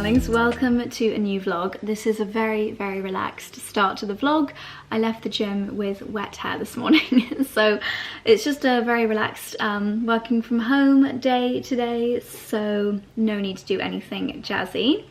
darlings, welcome to a new vlog. This is a very relaxed start to the vlog. I left the gym with wet hair this morning so it's just a very relaxed working from home day today, so no need to do anything jazzy.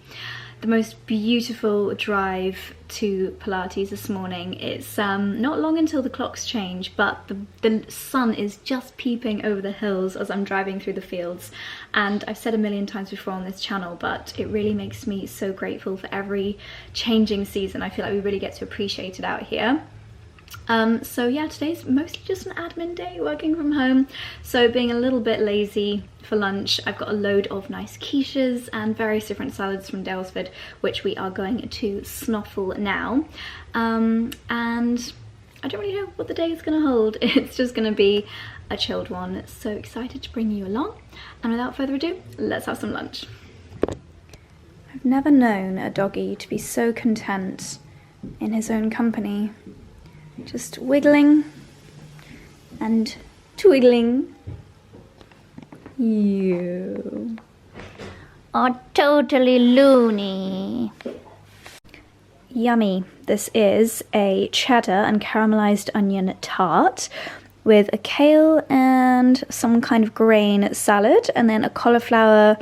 The most beautiful drive to Pilates this morning. It's not long until the clocks change, but the sun is just peeping over the hills as I'm driving through the fields. And I've said a million times before on this channel, but it really makes me so grateful for every changing season. I feel like we really get to appreciate it out here. So yeah, today's mostly just an admin day working from home, so being a little bit lazy for lunch. I've got a load of nice quiches and various different salads from Dalesford, which we are going to snuffle now. And I don't really know what the day is going to hold. It's just going to be a chilled one, so excited to bring you along. And without further ado, let's have some lunch. I've never known a doggy to be so content in his own company. Just wiggling and twiggling. You are totally loony. Yummy. This is a cheddar and caramelized onion tart with a kale and some kind of grain salad, and then a cauliflower.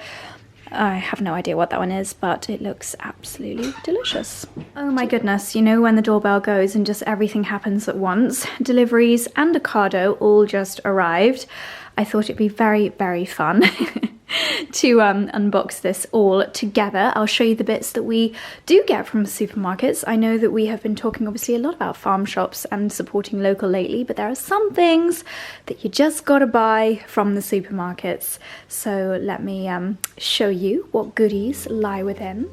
I have no idea what that one is, but it looks absolutely delicious. Oh my goodness, you know when the doorbell goes and just everything happens at once? Deliveries and Ocado all just arrived. I thought it'd be very fun to unbox this all together. I'll show you the bits that we do get from supermarkets. I know that we have been talking obviously a lot about farm shops and supporting local lately, but there are some things that you just gotta buy from the supermarkets. So let me show you what goodies lie within.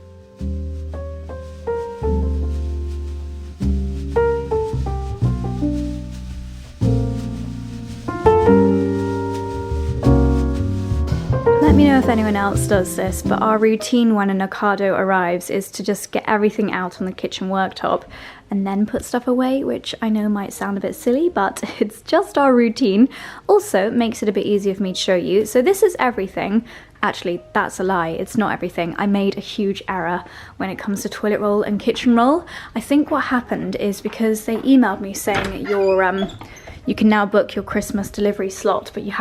Let me know if anyone else does this, but our routine when an Ocado arrives is to just get everything out on the kitchen worktop and then put stuff away, which I know might sound a bit silly, but it's just our routine. Also, makes it a bit easier for me to show you. So this is everything. Actually, that's a lie, it's not everything. I made a huge error when it comes to toilet roll and kitchen roll. I think what happened is because they emailed me saying you can now book your Christmas delivery slot, but you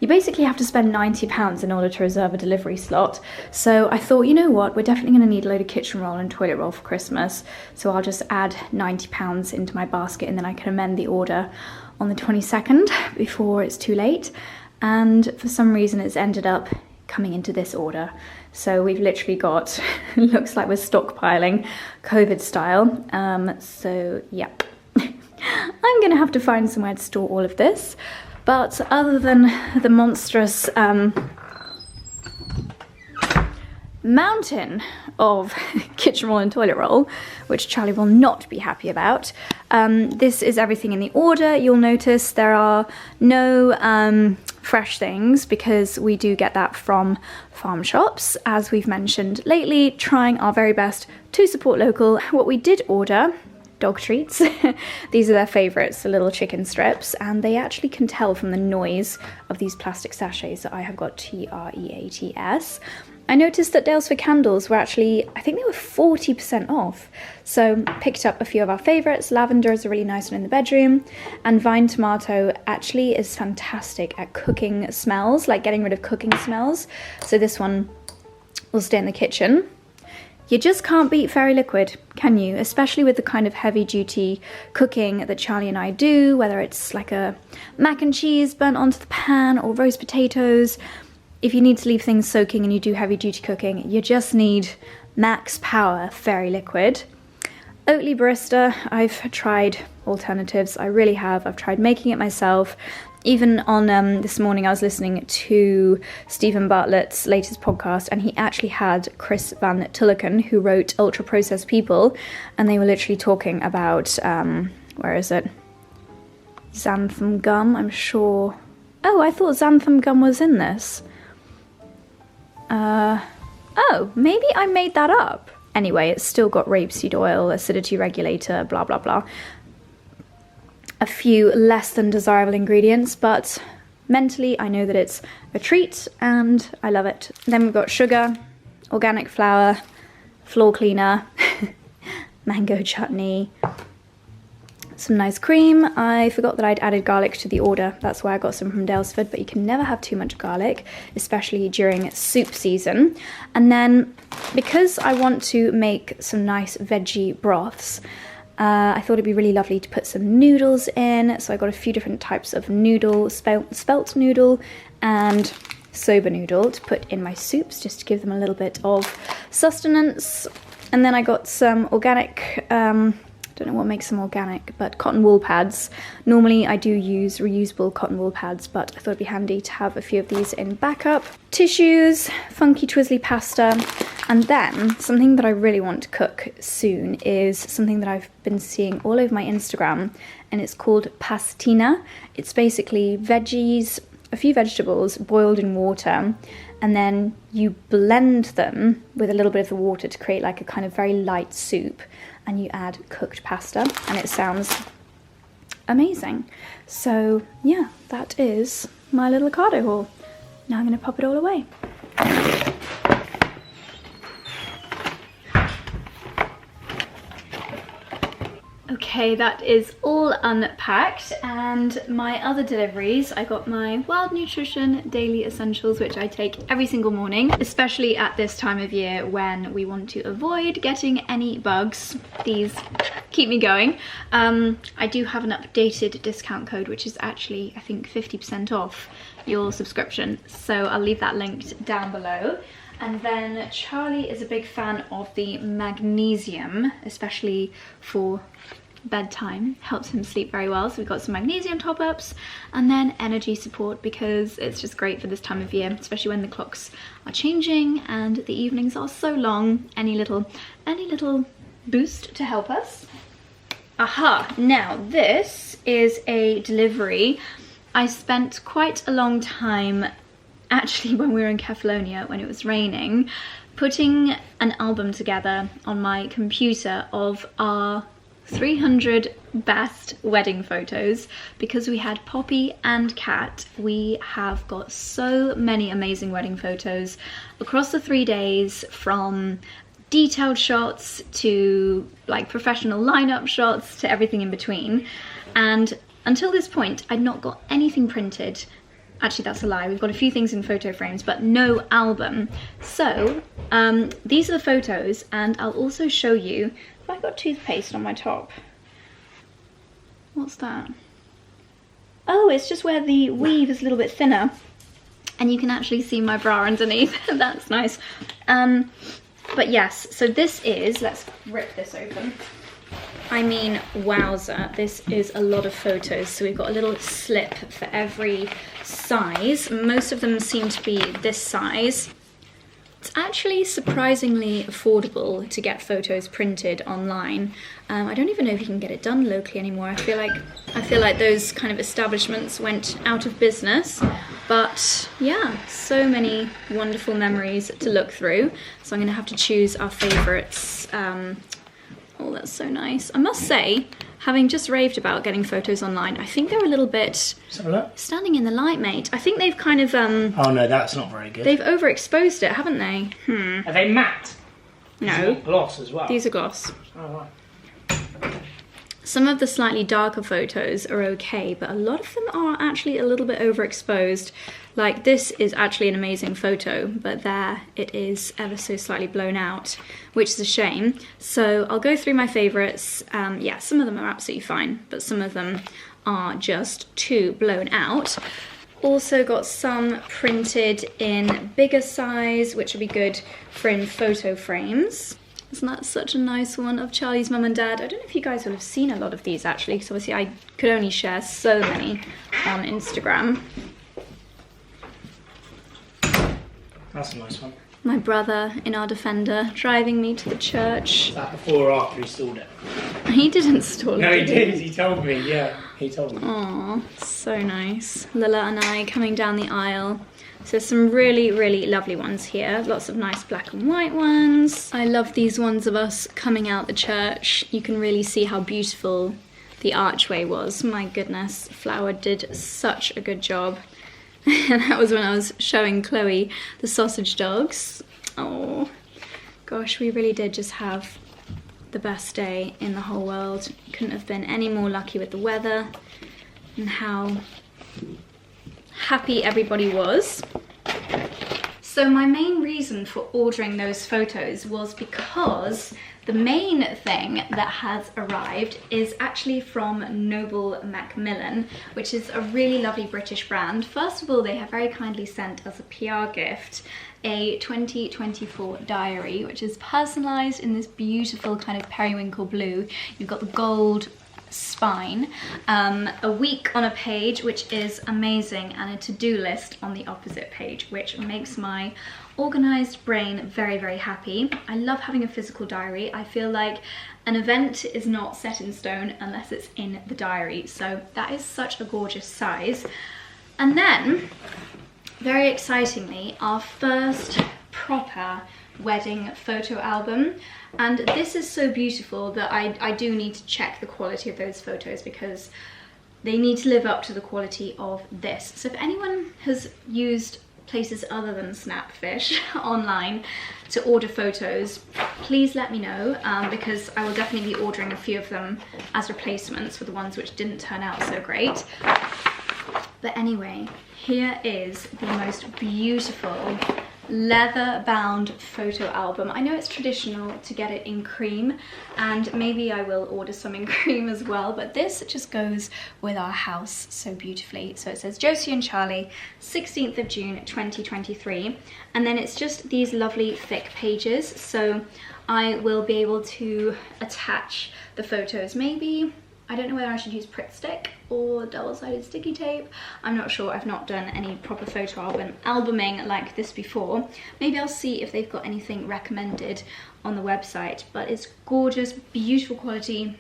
basically have to spend £90 in order to reserve a delivery slot. So I thought, you know what, we're definitely gonna need a load of kitchen roll and toilet roll for Christmas. So I'll just add £90 into my basket and then I can amend the order on the 22nd before it's too late. And for some reason it's ended up coming into this order. So we've literally got, looks like we're stockpiling COVID style. So yep. I'm gonna have to find somewhere to store all of this, but other than the monstrous mountain of kitchen roll and toilet roll, which Charlie will not be happy about, this is everything in the order. You'll notice there are no fresh things because we do get that from farm shops, as we've mentioned lately, trying our very best to support local. What we did order, dog treats. These are their favourites, the little chicken strips, and they actually can tell from the noise of these plastic sachets that I have got TREATS. I noticed that Dalesford candles were actually, I think they were 40% off. So picked up a few of our favourites. Lavender is a really nice one in the bedroom, and vine tomato actually is fantastic at cooking smells, like getting rid of cooking smells. So this one will stay in the kitchen. You just can't beat fairy liquid, can you? Especially with the kind of heavy duty cooking that Charlie and I do, whether it's like a mac and cheese burnt onto the pan or roast potatoes. If you need to leave things soaking and you do heavy duty cooking, you just need max power fairy liquid. Oatly barista, I've tried alternatives, I really have. I've tried making it myself. Even on this morning I was listening to Stephen Bartlett's latest podcast, and he actually had Chris Van Tulloken, who wrote Ultra Processed People, and they were literally talking about, where is it? Xanthan gum, I'm sure. Oh, I thought xanthan gum was in this. Oh, maybe I made that up. Anyway, it's still got rapeseed oil, acidity regulator, blah, blah, blah. A few less than desirable ingredients, but mentally I know that it's a treat and I love it. Then we've got sugar, organic flour, floor cleaner, mango chutney, some nice cream. I forgot that I'd added garlic to the order. That's why I got some from Dalesford, but you can never have too much garlic, especially during soup season. And then because I want to make some nice veggie broths, I thought it'd be really lovely to put some noodles in. So I got a few different types of noodle, spelt noodle and soba noodle to put in my soups, just to give them a little bit of sustenance. And then I got some organic, don't know what makes them organic, but cotton wool pads. Normally I do use reusable cotton wool pads, but I thought it'd be handy to have a few of these in backup. Tissues, funky twizzly pasta, and then something that I really want to cook soon is something that I've been seeing all over my Instagram, and it's called pastina. It's basically veggies, a few vegetables boiled in water, and then you blend them with a little bit of the water to create like a kind of very light soup, and you add cooked pasta, and it sounds amazing. So yeah, that is my little Ocado haul. Now I'm going to pop it all away. Okay, that is all unpacked, and my other deliveries, I got my Wild Nutrition Daily Essentials, which I take every single morning, especially at this time of year when we want to avoid getting any bugs. These keep me going. I do have an updated discount code, which is actually, I think, 50% off your subscription, so I'll leave that linked down below. And then Charlie is a big fan of the magnesium, especially for bedtime, helps him sleep very well. So we've got some magnesium top-ups, and then energy support, because it's just great for this time of year, especially when the clocks are changing and the evenings are so long. Any little boost to help us. Aha, now this is a delivery. I spent quite a long time, actually, when we were in Kefalonia, when it was raining, putting an album together on my computer of our 300 best wedding photos. Because we had Poppy and Kat, we have got so many amazing wedding photos across the 3 days, from detailed shots to like professional lineup shots to everything in between. And until this point, I'd not got anything printed. Actually, that's a lie. We've got a few things in photo frames, but no album. So these are the photos, and I'll also show you. Have I got toothpaste on my top? What's that? Oh, it's just where the weave is a little bit thinner, and you can actually see my bra underneath. That's nice. But yes, so this is, let's rip this open. I mean, wowza, this is a lot of photos. So we've got a little slip for every size. Most of them seem to be this size. It's actually surprisingly affordable to get photos printed online. I don't even know if you can get it done locally anymore. I feel like those kind of establishments went out of business. But yeah, so many wonderful memories to look through. So I'm gonna have to choose our favorites. Oh, that's so nice. I must say, having just raved about getting photos online, I think they're a little bit standing in the light, mate. I think they've kind of oh no, that's not very good. They've overexposed it, haven't they? Are they matte? No. Gloss as well. These are gloss. Oh, right. Some of the slightly darker photos are okay, but a lot of them are actually a little bit overexposed. Like this is actually an amazing photo, but there it is ever so slightly blown out, which is a shame. So I'll go through my favorites. Yeah, some of them are absolutely fine, but some of them are just too blown out. Also got some printed in bigger size, which would be good for in photo frames. Isn't that such a nice one of Charlie's mum and dad? I don't know if you guys will have seen a lot of these actually, because obviously I could only share so many on Instagram. That's a nice one. My brother in our Defender driving me to the church. Is that before or after he installed it? He did install it. No, he did. He told me. Yeah, he told me. Aw, so nice. Lila and I coming down the aisle. So some really, really lovely ones here. Lots of nice black and white ones. I love these ones of us coming out the church. You can really see how beautiful the archway was. My goodness, Flower did such a good job. And that was when I was showing Chloe the sausage dogs. Oh, Gosh, we really did just have the best day in the whole world. Couldn't have been any more lucky with the weather and how happy everybody was. So my main reason for ordering those photos was because the main thing that has arrived is actually from Noble Macmillan, which is a really lovely British brand. First of all, they have very kindly sent us a PR gift, a 2024 diary, which is personalised in this beautiful kind of periwinkle blue. You've got the gold spine, a week on a page, which is amazing, and a to-do list on the opposite page, which makes my organized brain very, very happy. I love having a physical diary. I feel like an event is not set in stone unless it's in the diary, so that is such a gorgeous size. And then, very excitingly, our first proper wedding photo album, and this is so beautiful that I do need to check the quality of those photos because they need to live up to the quality of this. So if anyone has used places other than Snapfish online to order photos, please let me know, because I will definitely be ordering a few of them as replacements for the ones which didn't turn out so great. But anyway, here is the most beautiful leather-bound photo album. I know it's traditional to get it in cream, and maybe I will order some in cream as well, but this just goes with our house so beautifully. So it says Josie and Charlie, 16th of June 2023, and then it's just these lovely thick pages, so I will be able to attach the photos. Maybe, I don't know whether I should use Pritt Stick or double-sided sticky tape. I'm not sure. I've not done any proper photo albuming like this before. Maybe I'll see if they've got anything recommended on the website. But it's gorgeous, beautiful quality,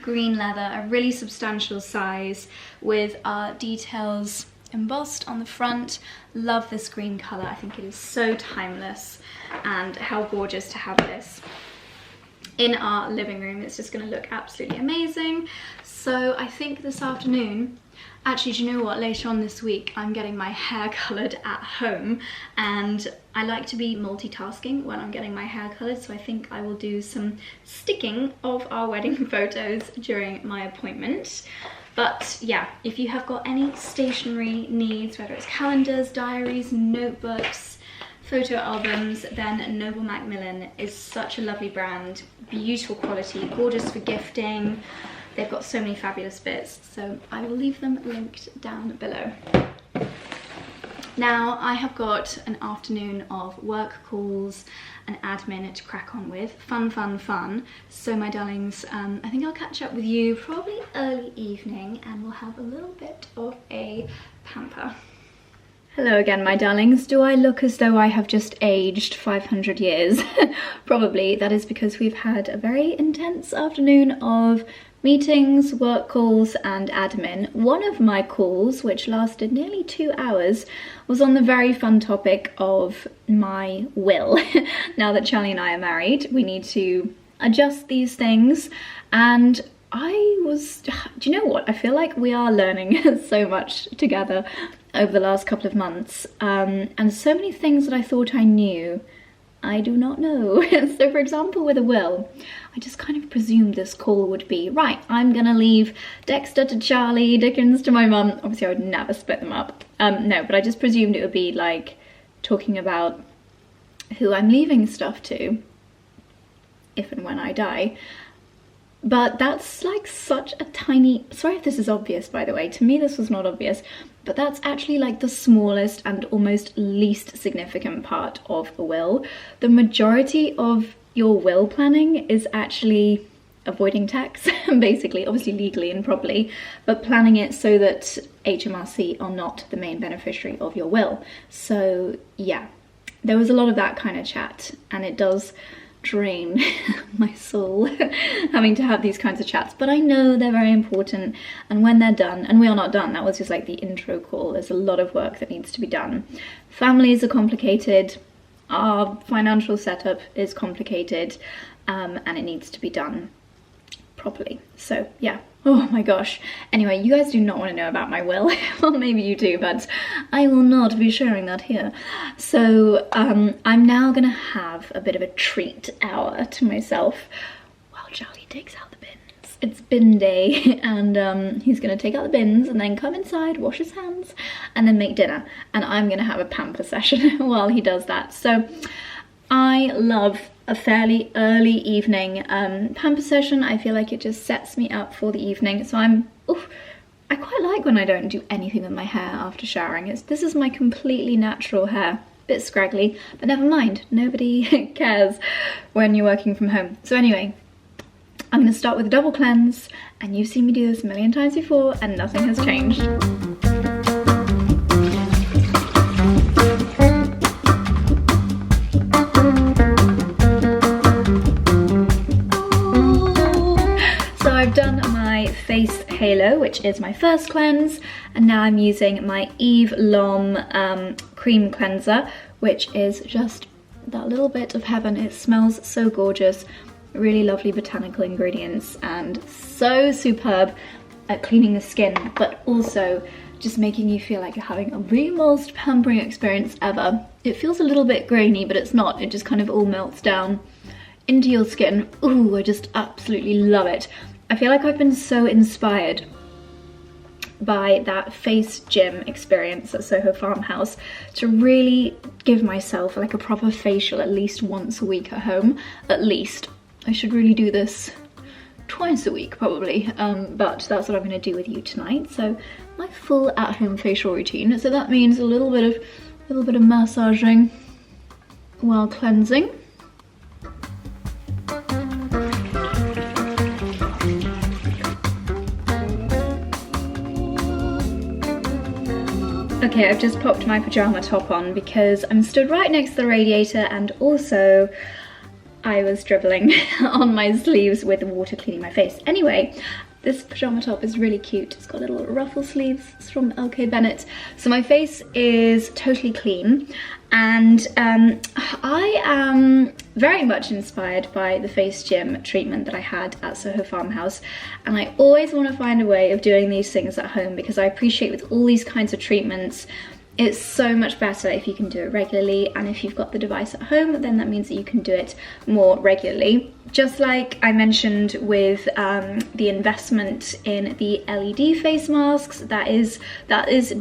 green leather, a really substantial size with details embossed on the front. Love this green colour. I think it is so timeless, and how gorgeous to have this in our living room. It's just going to look absolutely amazing. So I think this afternoon, actually, do you know what, later on this week I'm getting my hair coloured at home, and I like to be multitasking when I'm getting my hair coloured, so I think I will do some sticking of our wedding photos during my appointment. But yeah, if you have got any stationery needs, whether it's calendars, diaries, notebooks, photo albums, then Noble Macmillan is such a lovely brand, beautiful quality, gorgeous for gifting. They've got so many fabulous bits, so I will leave them linked down below. Now I have got an afternoon of work calls and admin to crack on with. Fun, fun, fun. So my darlings, I think I'll catch up with you probably early evening, and we'll have a little bit of a pamper. Hello again, my darlings. Do I look as though I have just aged 500 years? Probably. That is because we've had a very intense afternoon of meetings, work calls and admin. One of my calls, which lasted nearly 2 hours, was on the very fun topic of my will. Now that Charlie and I are married, we need to adjust these things, and do you know what? I feel like we are learning so much together over the last couple of months, and so many things that I thought I knew, I do not know. So for example, with a will, I just kind of presumed this call would be, right, I'm gonna leave Dexter to Charlie, Dickens to my mum. Obviously I would never split them up. No, but I just presumed it would be like talking about who I'm leaving stuff to, if and when I die. But that's like such a tiny, sorry if this is obvious by the way, to me this was not obvious, but that's actually like the smallest and almost least significant part of a will. The majority of your will planning is actually avoiding tax, basically, obviously legally and properly, but planning it so that HMRC are not the main beneficiary of your will. So yeah, there was a lot of that kind of chat, and it does drain my soul having to have these kinds of chats, but I know they're very important, and when they're done, and we are not done, that was just like the intro call, there's a lot of work that needs to be done. Families are complicated, our financial setup is complicated, and it needs to be done properly. So yeah, Oh my gosh. Anyway, you guys do not want to know about my will. Well, maybe you do, but I will not be sharing that here. So I'm now gonna have a bit of a treat hour to myself while Charlie takes out the bins. It's bin day, and he's gonna take out the bins and then come inside, wash his hands, and then make dinner. And I'm gonna have a pamper session while he does that. So I love a fairly early evening pamper session. I feel like it just sets me up for the evening. So I quite like when I don't do anything with my hair after showering. This is my completely natural hair. Bit scraggly, but never mind. Nobody cares when you're working from home. So anyway, I'm gonna start with a double cleanse, and you've seen me do this a million times before and nothing has changed. I've done my face halo, which is my first cleanse, and now I'm using my Eve Lom cream cleanser, which is just that little bit of heaven. It smells so gorgeous, really lovely botanical ingredients, and so superb at cleaning the skin, but also just making you feel like you're having the most pampering experience ever. It feels a little bit grainy, but it's not. It just kind of all melts down into your skin. Ooh, I just absolutely love it. I feel like I've been so inspired by that face gym experience at Soho Farmhouse to really give myself like a proper facial at least once a week at home. At least. I should really do this twice a week probably, but that's what I'm going to do with you tonight. So my full at-home facial routine. So that means a little bit of massaging while cleansing. Okay, I've just popped my pyjama top on because I'm stood right next to the radiator, and also I was dribbling on my sleeves with water cleaning my face. Anyway, this pyjama top is really cute. It's got little ruffle sleeves. It's from LK Bennett. So my face is totally clean, and I am very much inspired by the face gym treatment that I had at Soho Farmhouse, and I always want to find a way of doing these things at home, because I appreciate with all these kinds of treatments, it's so much better if you can do it regularly, and if you've got the device at home, then that means that you can do it more regularly. Just like I mentioned with the investment in the LED face masks, that is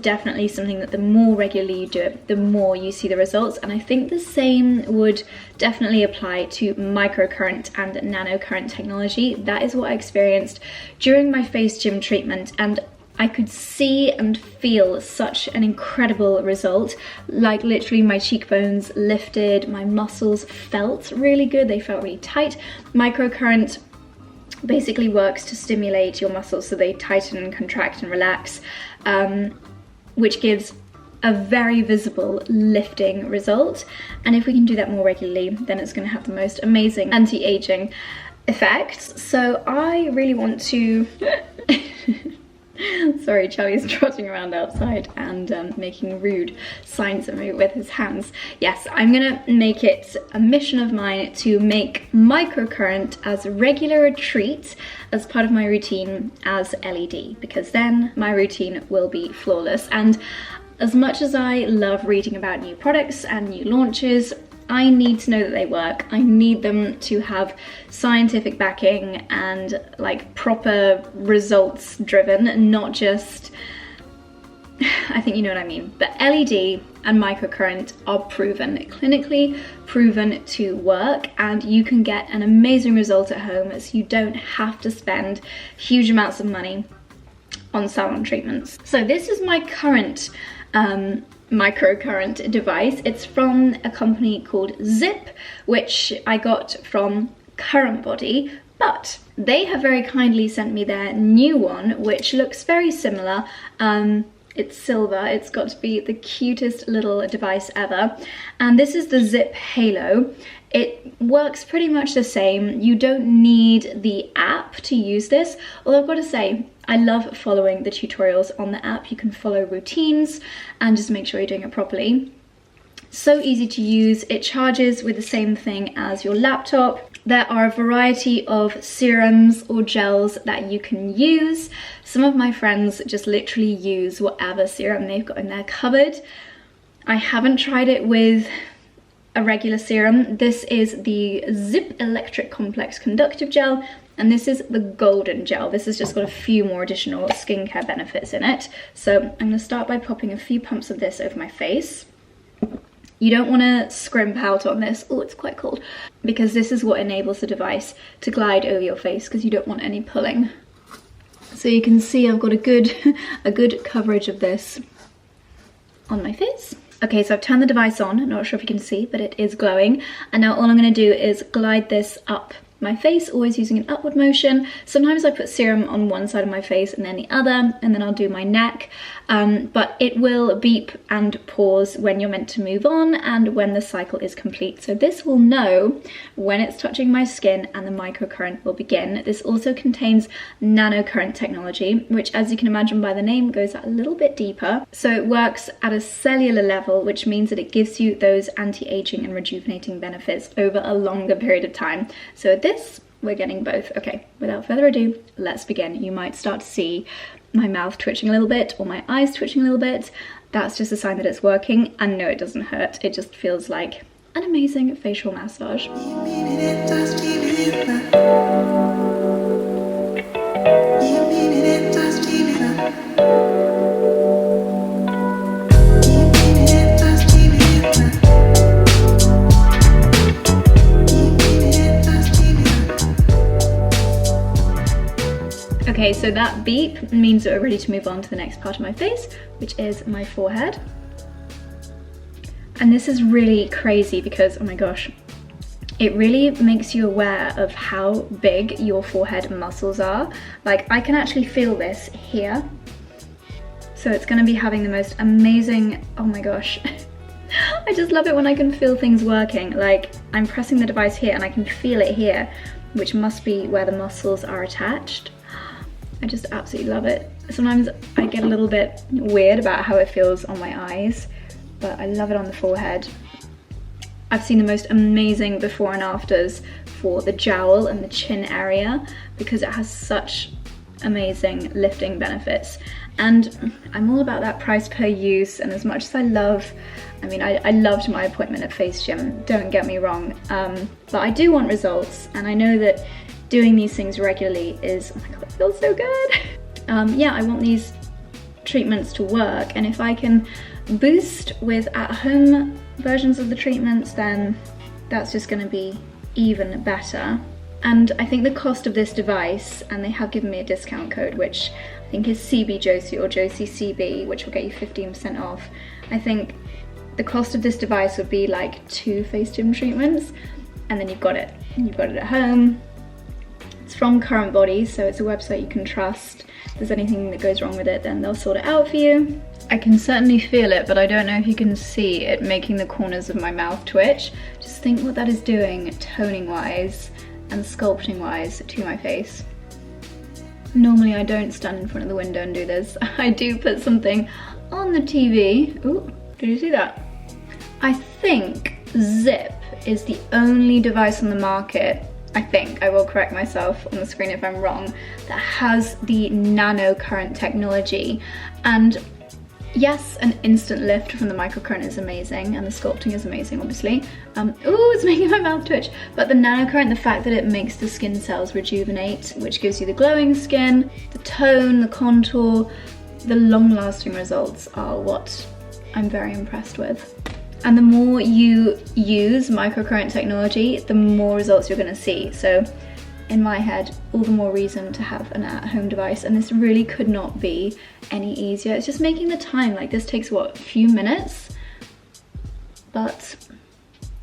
definitely something that the more regularly you do it, the more you see the results. And I think the same would definitely apply to microcurrent and nanocurrent technology. That is what I experienced during my face gym treatment, and I could see and feel such an incredible result. Like literally my cheekbones lifted, my muscles felt really good, they felt really tight. Microcurrent basically works to stimulate your muscles so they tighten and contract and relax, which gives a very visible lifting result. And if we can do that more regularly, then it's going to have the most amazing anti-aging effects. So I really want to sorry, Charlie's trotting around outside and making rude signs at me with his hands. Yes, I'm gonna make it a mission of mine to make microcurrent as regular a treat as part of my routine as LED, because then my routine will be flawless. And as much as I love reading about new products and new launches, I need to know that they work. I need them to have scientific backing and like proper results driven, not just, I think you know what I mean. But LED and microcurrent are proven, clinically proven to work, and you can get an amazing result at home, so you don't have to spend huge amounts of money on salon treatments. So this is my current microcurrent device. It's from a company called Zip, which I got from CurrentBody, but they have very kindly sent me their new one, which looks very similar. It's silver. It's got to be the cutest little device ever. And this is the Zip Halo. It works pretty much the same. You don't need the app to use this, although I've got to say, I love following the tutorials on the app. You can follow routines and just make sure you're doing it properly. So easy to use. It charges with the same thing as your laptop. There are a variety of serums or gels that you can use. Some of my friends just literally use whatever serum they've got in their cupboard. I haven't tried it with a regular serum. This is the Zip Electric Complex Conductive Gel, and this is the Golden Gel. This has just got a few more additional skincare benefits in it. So I'm going to start by popping a few pumps of this over my face. You don't want to scrimp out on this. Oh, it's quite cold. Because this is what enables the device to glide over your face, because you don't want any pulling. So you can see I've got a good coverage of this on my face. Okay, so I've turned the device on. Not sure if you can see, but it is glowing. And now all I'm going to do is glide this up my face, always using an upward motion. Sometimes I put serum on one side of my face and then the other, and then I'll do my neck. But it will beep and pause when you're meant to move on and when the cycle is complete. So this will know when it's touching my skin and the microcurrent will begin. This also contains nanocurrent technology, which, as you can imagine by the name, goes a little bit deeper. So it works at a cellular level, which means that it gives you those anti-aging and rejuvenating benefits over a longer period of time. So this, we're getting both. Okay, without further ado, let's begin. You might start to see my mouth twitching a little bit or my eyes twitching a little bit. That's just a sign that it's working, and no, it doesn't hurt. It just feels like an amazing facial massage. Okay, so that beep means that we're ready to move on to the next part of my face, which is my forehead. And this is really crazy because, oh my gosh, it really makes you aware of how big your forehead muscles are. Like, I can actually feel this here. So it's gonna be having the most amazing, oh my gosh. I just love it when I can feel things working. Like, I'm pressing the device here and I can feel it here, which must be where the muscles are attached. I just absolutely love it. Sometimes I get a little bit weird about how it feels on my eyes, but I love it on the forehead. I've seen the most amazing before and afters for the jowl and the chin area because it has such amazing lifting benefits. And I'm all about that price per use, and as much as I loved my appointment at Face Gym, don't get me wrong, but I do want results, and I know that doing these things regularly is, oh my god, it feels so good. Yeah, I want these treatments to work, and if I can boost with at-home versions of the treatments, then that's just going to be even better. And I think the cost of this device, and they have given me a discount code, which I think is CBJosie or JosieCB, which will get you 15% off. I think the cost of this device would be like 2 Face Gym treatments, and then you've got it. You've got it at home. It's from CurrentBody, so it's a website you can trust. If there's anything that goes wrong with it, then they'll sort it out for you. I can certainly feel it, but I don't know if you can see it making the corners of my mouth twitch. Just think what that is doing toning-wise and sculpting-wise to my face. Normally I don't stand in front of the window and do this. I do put something on the TV. Ooh, did you see that? I think Zip is the only device on the market, I think, I will correct myself on the screen if I'm wrong, that has the nanocurrent technology. And yes, an instant lift from the microcurrent is amazing, and the sculpting is amazing, obviously. Ooh, it's making my mouth twitch. But the nanocurrent, the fact that it makes the skin cells rejuvenate, which gives you the glowing skin, the tone, the contour, the long-lasting results are what I'm very impressed with. And the more you use microcurrent technology, the more results you're going to see. So in my head, all the more reason to have an at-home device, and this really could not be any easier. It's just making the time, like this takes what, a few minutes, but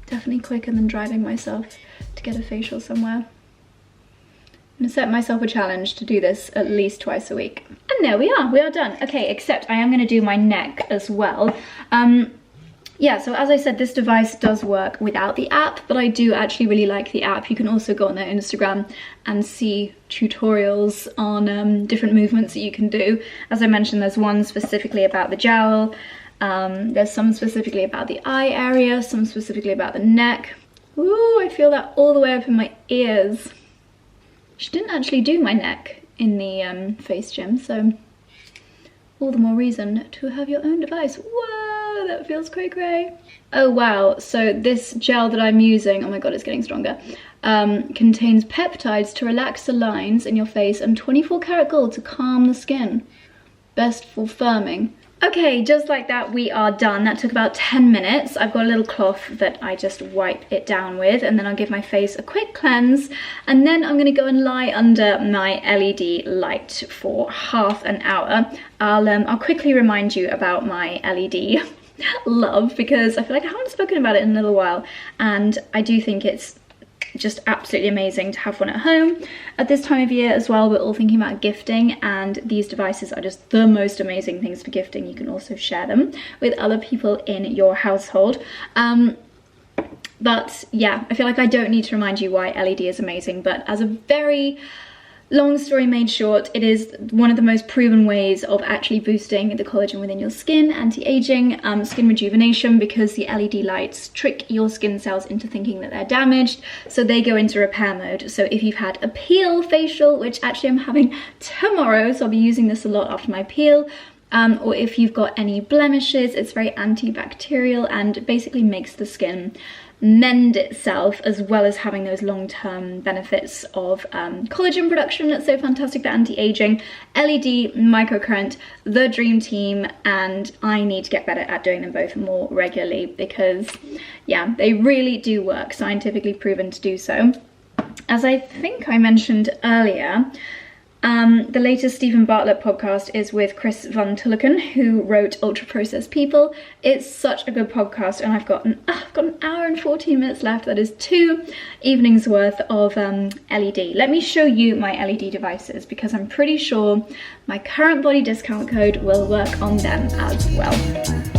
definitely quicker than driving myself to get a facial somewhere. I'm gonna set myself a challenge to do this at least twice a week. And there we are done. Okay, except I am gonna do my neck as well. Yeah, so as I said, this device does work without the app, but I do actually really like the app. You can also go on their Instagram and see tutorials on different movements that you can do. As I mentioned, there's one specifically about the jowl, There's some specifically about the eye area, some specifically about the neck. Ooh, I feel that all the way up in my ears. She didn't actually do my neck in the face gym, so all the more reason to have your own device. Whoa, that feels cray cray. Oh wow, so this gel that I'm using, oh my god, it's getting stronger, contains peptides to relax the lines in your face and 24 karat gold to calm the skin. Best for firming. Okay, just like that, we are done. That took about 10 minutes. I've got a little cloth that I just wipe it down with, and then I'll give my face a quick cleanse, and then I'm gonna go and lie under my LED light for half an hour. I'll quickly remind you about my LED love, because I feel like I haven't spoken about it in a little while, and I do think it's just absolutely amazing to have one at home. At this time of year as well, we're all thinking about gifting, and these devices are just the most amazing things for gifting. You can also share them with other people in your household. But yeah, I feel like I don't need to remind you why LED is amazing, but as a very long story made short, it is one of the most proven ways of actually boosting the collagen within your skin, anti-aging, skin rejuvenation, because the LED lights trick your skin cells into thinking that they're damaged, so they go into repair mode. So if you've had a peel facial, which actually I'm having tomorrow, so I'll be using this a lot after my peel, or if you've got any blemishes, it's very antibacterial and basically makes the skin mend itself, as well as having those long-term benefits of collagen production that's so fantastic for anti-aging. LED, microcurrent, the dream team, and I need to get better at doing them both more regularly, because yeah, they really do work, scientifically proven to do so. As I think I mentioned earlier, the latest Stephen Bartlett podcast is with Chris Van Tulloken, who wrote Ultra Processed People. It's such a good podcast, and I've got an hour and 14 minutes left. That is 2 evenings worth of LED. Let me show you my LED devices, because I'm pretty sure my CurrentBody discount code will work on them as well.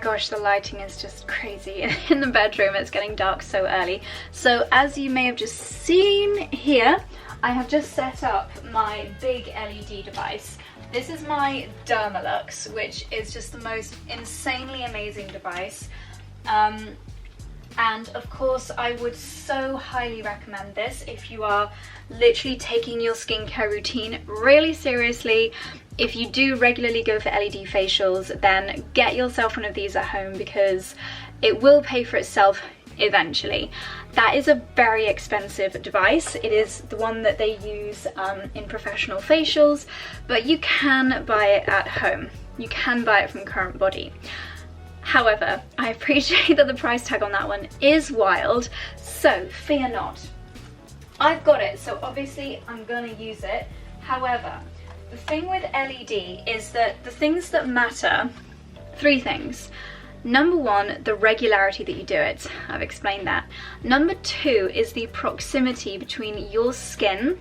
Gosh, the lighting is just crazy in the bedroom. It's getting dark so early. So as you may have just seen here, I have just set up my big LED device. This is my Dermalux, which is just the most insanely amazing device. And of course, I would so highly recommend this if you are literally taking your skincare routine really seriously. If you do regularly go for LED facials, then get yourself one of these at home, because it will pay for itself eventually. That is a very expensive device. It is the one that they use in professional facials, but you can buy it at home. You can buy it from CurrentBody. However, I appreciate that the price tag on that one is wild, so fear not. I've got it, so obviously I'm gonna use it. However, the thing with LED is that the things that matter, 3 things. Number 1, the regularity that you do it. I've explained that. Number 2 is the proximity between your skin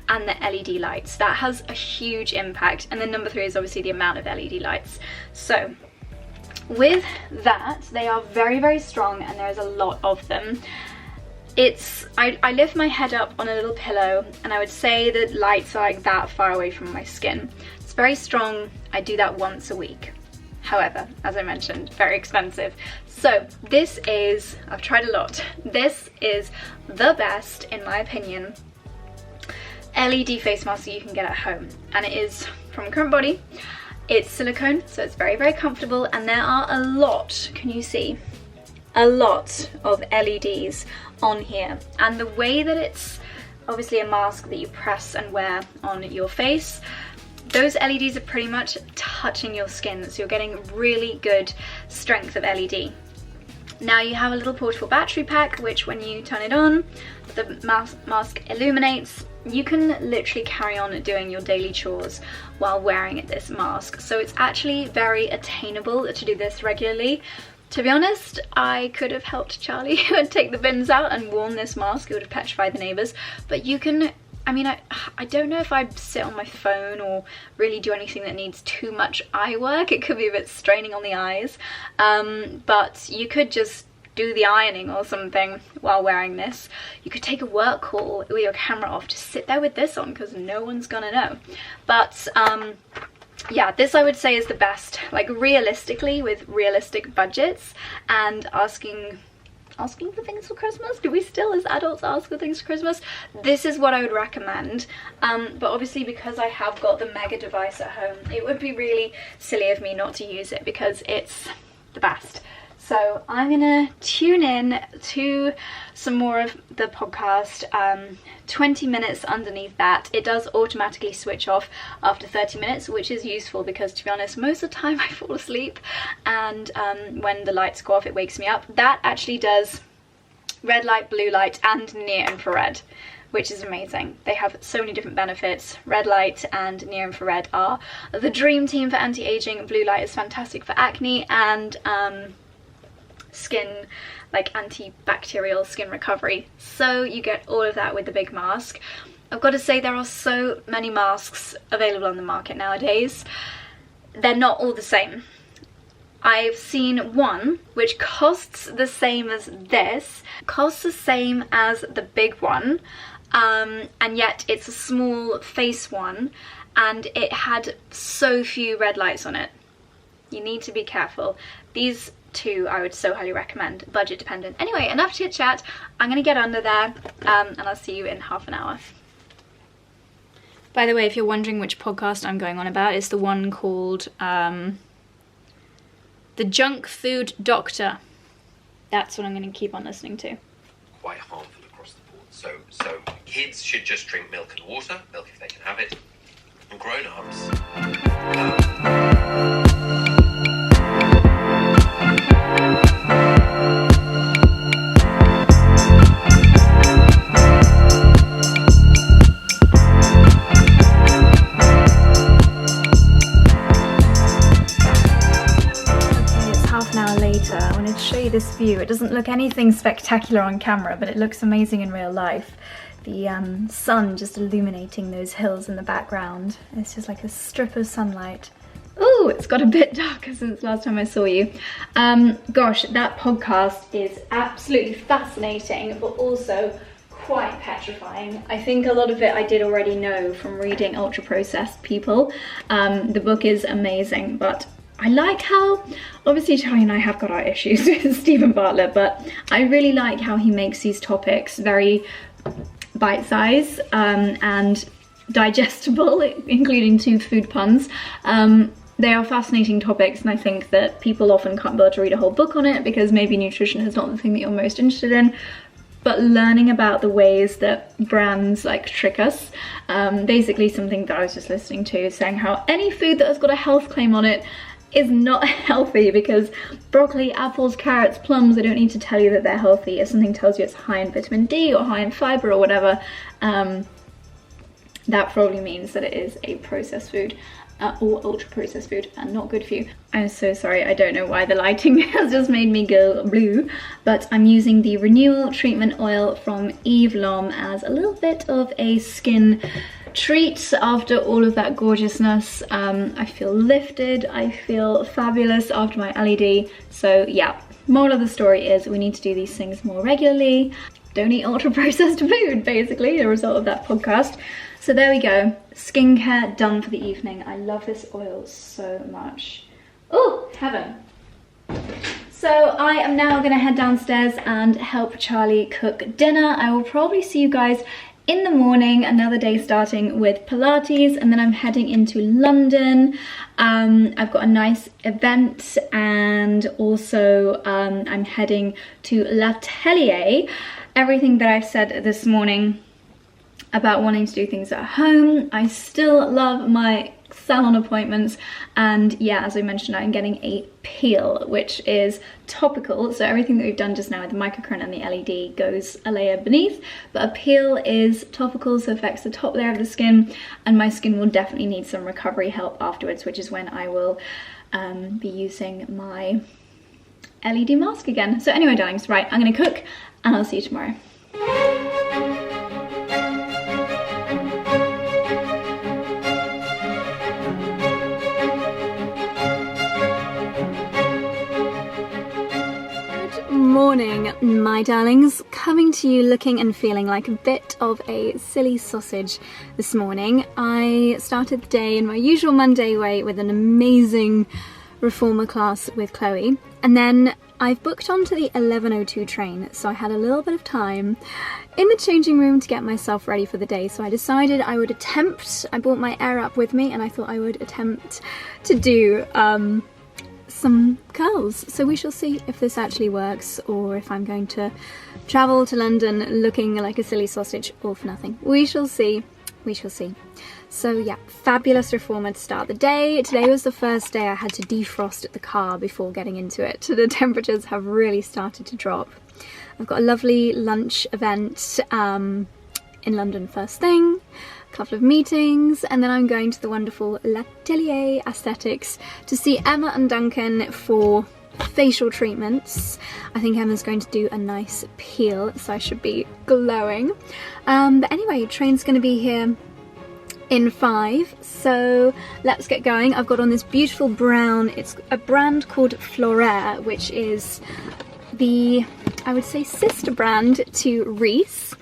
and the LED lights. That has a huge impact. And then number 3 is obviously the amount of LED lights. So with that, they are very, very strong, and there's a lot of them. I lift my head up on a little pillow, and I would say that lights are like that far away from my skin. It's very strong. I do that once a week. However, as I mentioned, very expensive. So this is, I've tried a lot. This is the best, in my opinion, LED face mask that you can get at home. And it is from CurrentBody. It's silicone, so it's very, very comfortable, and there are a lot, can you see? A lot of LEDs on here, and the way that it's obviously a mask that you press and wear on your face, those LEDs are pretty much touching your skin, so you're getting really good strength of LED. Now you have a little portable battery pack, which when you turn it on, the mask illuminates. You can literally carry on doing your daily chores while wearing this mask, so it's actually very attainable to do this regularly. To be honest, I could have helped Charlie take the bins out and worn this mask. It would have petrified the neighbours. But you can, I mean, I don't know if I'd sit on my phone or really do anything that needs too much eye work. It could be a bit straining on the eyes. But you could just do the ironing or something while wearing this. You could take a work call with your camera off, just sit there with this on because no one's gonna know. But yeah, this I would say is the best, like realistically, with realistic budgets and asking for things for Christmas. Do we still as adults ask for things for Christmas? This is what I would recommend. But obviously because I have got the mega device at home, it would be really silly of me not to use it because it's the best. So I'm gonna tune in to some more of the podcast, 20 minutes underneath that. It does automatically switch off after 30 minutes, which is useful because, to be honest, most of the time I fall asleep, and when the lights go off it wakes me up. That actually does red light, blue light and near infrared, which is amazing. They have so many different benefits. Red light and near infrared are the dream team for anti-aging. Blue light is fantastic for acne and skin, like antibacterial skin recovery. So you get all of that with the big mask. I've got to say, there are so many masks available on the market nowadays. They're not all the same. I've seen one which costs the same as this, costs the same as the big one, and yet it's a small face one, and it had so few red lights on it. You need to be careful. These two I would so highly recommend, budget dependent. Anyway, enough chit chat. I'm gonna get under there, and I'll see you in half an hour. By the way, if you're wondering which podcast I'm going on about, it's the one called The Junk Food Doctor. That's what I'm going to keep on listening to. Quite harmful across the board. So kids should just drink milk and water, milk if they can have it. And grown-ups, this view. It doesn't look anything spectacular on camera, but it looks amazing in real life. The sun just illuminating those hills in the background. It's just like a strip of sunlight. Ooh, it's got a bit darker since last time I saw you. Gosh, that podcast is absolutely fascinating, but also quite petrifying. I think a lot of it I did already know from reading Ultra Processed People. The book is amazing, but I like how, obviously Charlie and I have got our issues with Stephen Bartlett, but I really like how he makes these topics very bite-sized and digestible, including 2 food puns. They are fascinating topics, and I think that people often can't be able to read a whole book on it because maybe nutrition is not the thing that you're most interested in. But learning about the ways that brands like trick us, basically something that I was just listening to saying how any food that has got a health claim on it is not healthy, because broccoli, apples, carrots, plums, they don't need to tell you that they're healthy. If something tells you it's high in vitamin D or high in fiber or whatever, that probably means that it is a processed food. Or ultra processed food and not good for you. I'm so sorry, I don't know why the lighting has just made me go blue, but I'm using the Renewal Treatment Oil from Eve Lom as a little bit of a skin treat after all of that gorgeousness. I feel lifted, I feel fabulous after my LED. So yeah, moral of the story is we need to do these things more regularly. Don't eat ultra processed food, basically, the result of that podcast. So there we go, skincare done for the evening. I love this oil so much. Oh, heaven. So I am now gonna head downstairs and help Charlie cook dinner. I will probably see you guys in the morning, another day starting with Pilates, and then I'm heading into London. I've got a nice event, and also I'm heading to L'Atelier. Everything that I've said this morning about wanting to do things at home, I still love my salon appointments, and yeah, as I mentioned, I'm getting a peel, which is topical, so everything that we've done just now with the microcurrent and the LED goes a layer beneath, but a peel is topical, so affects the top layer of the skin, and my skin will definitely need some recovery help afterwards, which is when I will be using my LED mask again. So anyway, darlings, right, I'm gonna cook, and I'll see you tomorrow. Morning. darlings, coming to you looking and feeling like a bit of a silly sausage this morning. I started the day in my usual Monday way with an amazing reformer class with Chloe, and then I've booked onto the 11:02 train, so I had a little bit of time in the changing room to get myself ready for the day. So I decided I would attempt, I brought my Air up with me, and I thought I would attempt to do some curls. So we shall see if this actually works, or if I'm going to travel to London looking like a silly sausage all for nothing. We shall see. We shall see. So yeah, fabulous reformer to start the day. Today was the first day I had to defrost the car before getting into it. The temperatures have really started to drop. I've got a lovely lunch event in London first thing, a couple of meetings, and then I'm going to the wonderful L'Atelier Aesthetics to see Emma and Duncan for facial treatments. I think Emma's going to do a nice peel, so I should be glowing. But anyway, train's going to be here in 5, so let's get going. I've got on this beautiful brown, it's a brand called Floraire, which is the, I would say, sister brand to Reese,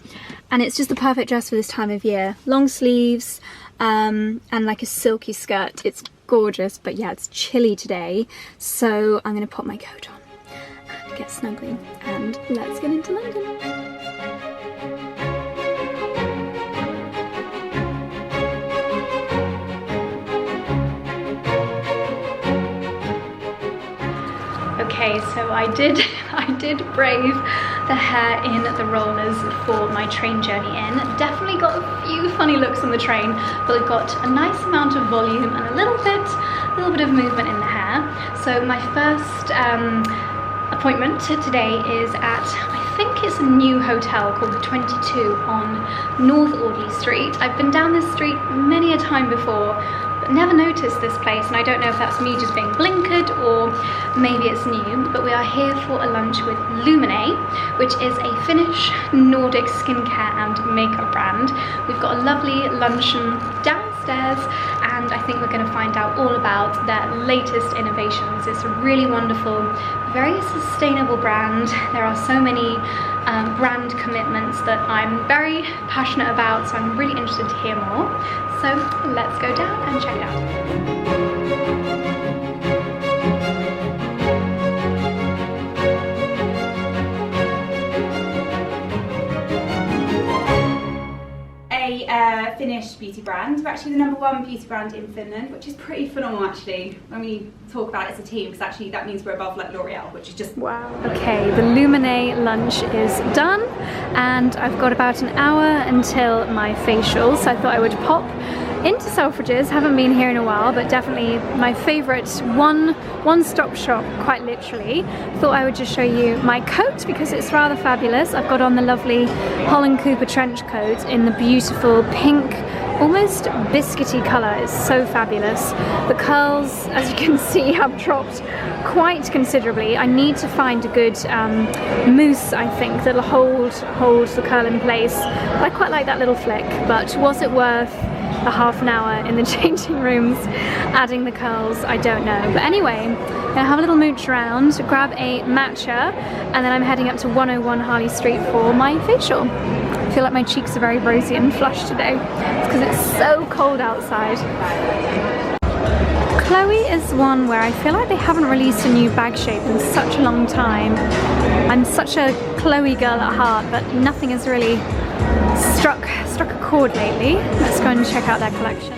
and it's just the perfect dress for this time of year. Long sleeves and like a silky skirt. It's gorgeous, but yeah, it's chilly today, so I'm gonna pop my coat on and get snuggly, and let's get into London. Okay, so I did brave the hair in the rollers for my train journey in. Definitely got a few funny looks on the train, but it got a nice amount of volume and a little bit of movement in the hair. So my first appointment today is at, I think it's a new hotel called the 22 on North Audley Street. I've been down this street many a time before, but never noticed this place, and I don't know if that's me just being blinkered or maybe it's new, but we are here for a lunch with Lumine, which is a Finnish Nordic skincare and makeup brand. We've got a lovely luncheon downstairs, and I think we're going to find out all about their latest innovations. It's a really wonderful, very sustainable brand. There are so many brand commitments that I'm very passionate about, so I'm really interested to hear more. So let's go down and check it out. A Finnish beauty brand. We're actually the #1 beauty brand in Finland, which is pretty phenomenal actually when we talk about it as a team, because actually that means we're above like L'Oreal, which is just wow. Okay, the Lumine lunch is done, and I've got about an hour until my facial, so I thought I would pop into Selfridges. Haven't been here in a while, but definitely my favourite one-stop shop, quite literally. Thought I would just show you my coat because it's rather fabulous. I've got on the lovely Holland Cooper trench coat in the beautiful pink, almost biscuity colour. It's so fabulous. The curls, as you can see, have dropped quite considerably. I need to find a good mousse, I think, that'll hold the curl in place. I quite like that little flick, but was it worth the half an hour in the changing rooms adding the curls? I don't know. But anyway, I'm gonna have a little mooch around, grab a matcha, and then I'm heading up to 101 Harley Street for my facial. I feel like my cheeks are very rosy and flushed today. It's because it's so cold outside. Chloe is one where I feel like they haven't released a new bag shape in such a long time. I'm such a Chloe girl at heart, but nothing has really struck a chord lately. Let's go and check out their collection.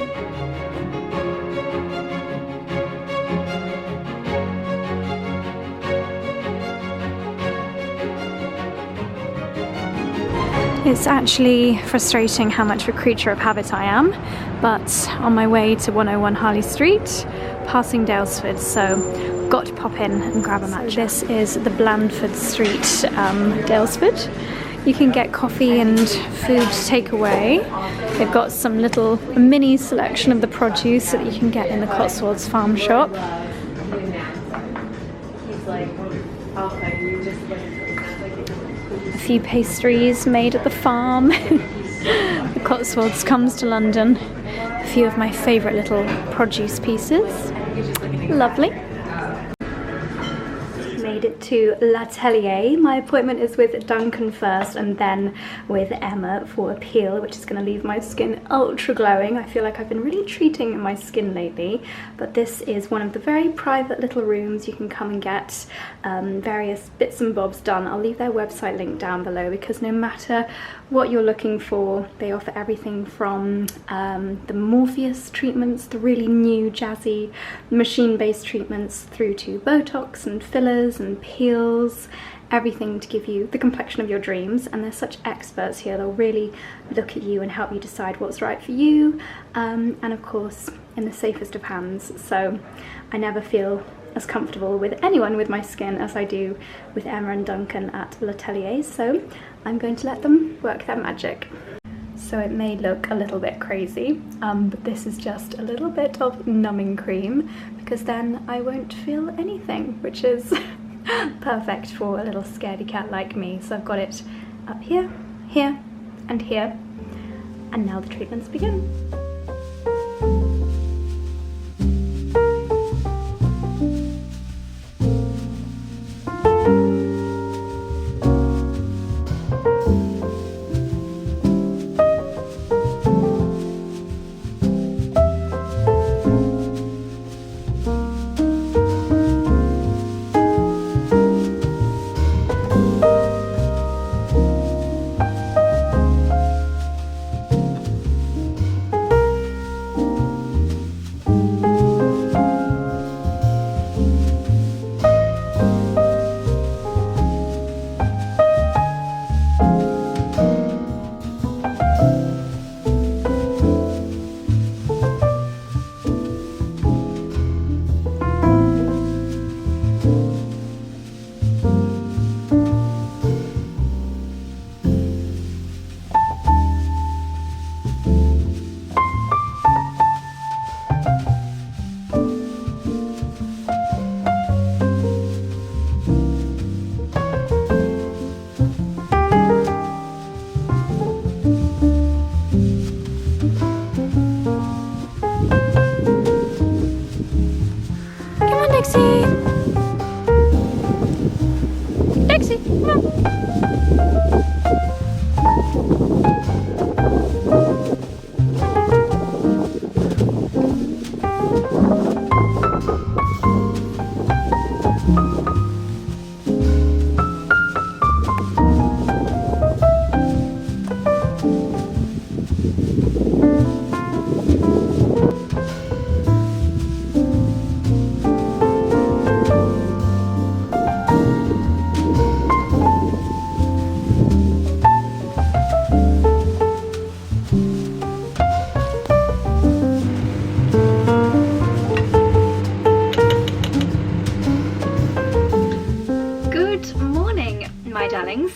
It's actually frustrating how much of a creature of habit I am, but on my way to 101 Harley Street, passing Dalesford, so got to pop in and grab a matcha. So this is the Blandford Street, Dalesford. You can get coffee and food takeaway. They've got some little mini selection of the produce that you can get in the Cotswolds farm shop. A few pastries made at the farm. The Cotswolds comes to London. A few of my favourite little produce pieces. Lovely. made it to L'Atelier. My appointment is with Duncan first and then with Emma for a peel, which is going to leave my skin ultra glowing. I feel like I've been really treating my skin lately, but this is one of the very private little rooms. You can come and get various bits and bobs done. I'll leave their website link down below, because no matter what you're looking for, they offer everything from the Morpheus treatments, the really new jazzy machine-based treatments, through to Botox and fillers and peels, everything to give you the complexion of your dreams. And they're such experts here. They'll really look at you and help you decide what's right for you, and of course in the safest of hands. So I never feel as comfortable with anyone with my skin as I do with Emma and Duncan at L'Atelier, so I'm going to let them work their magic. So it may look a little bit crazy, but this is just a little bit of numbing cream, because then I won't feel anything, which is perfect for a little scaredy cat like me. So I've got it up here, here, and here, and now the treatments begin.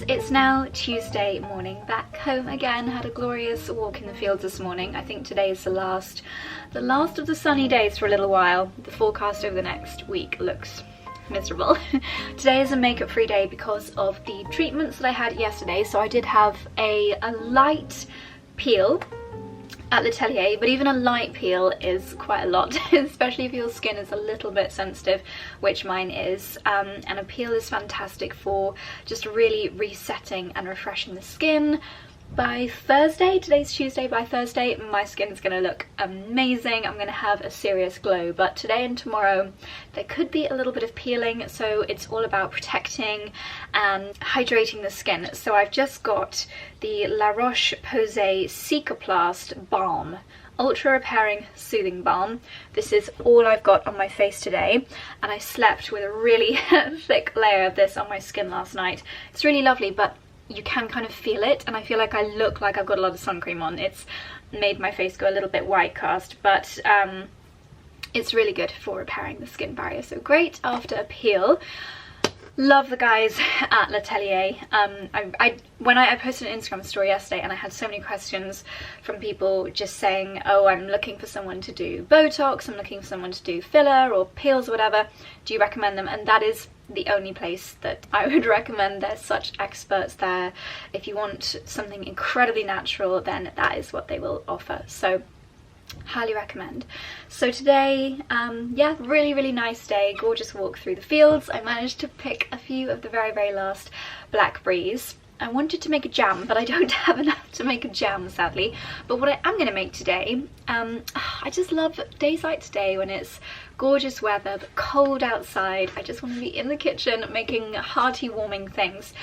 It's now Tuesday morning, back home again. Had a glorious walk in the fields this morning. I think today is the last of the sunny days for a little while. The forecast over the next week looks miserable. Today is a makeup free day because of the treatments that I had yesterday. So I did have a light peel at L'Atelier, but even a light peel is quite a lot, especially if your skin is a little bit sensitive, which mine is, and a peel is fantastic for just really resetting and refreshing the skin. By Thursday, today's Tuesday, by Thursday my skin is going to look amazing. I'm going to have a serious glow, but today and tomorrow there could be a little bit of peeling, so it's all about protecting and hydrating the skin. So I've just got the La Roche-Posay Cicaplast Balm, ultra repairing soothing balm. This is all I've got on my face today, and I slept with a really thick layer of this on my skin last night. It's really lovely, but you can kind of feel it, and I feel like I look like I've got a lot of sun cream on. It's made my face go a little bit white cast, but it's really good for repairing the skin barrier. So great after a peel. Love the guys at L'Atelier. When I posted an Instagram story yesterday, and I had so many questions from people just saying, oh, I'm looking for someone to do Botox, I'm looking for someone to do filler or peels or whatever, do you recommend them? And that is the only place that I would recommend. They're such experts there. If you want something incredibly natural, then that is what they will offer. So highly recommend. So today, yeah, really nice day, gorgeous walk through the fields. I managed to pick a few of the very last blackberries. I wanted to make a jam, but I don't have enough to make a jam, sadly. But what I am going to make today, I just love days like today when it's gorgeous weather but cold outside. I just want to be in the kitchen making hearty, warming things.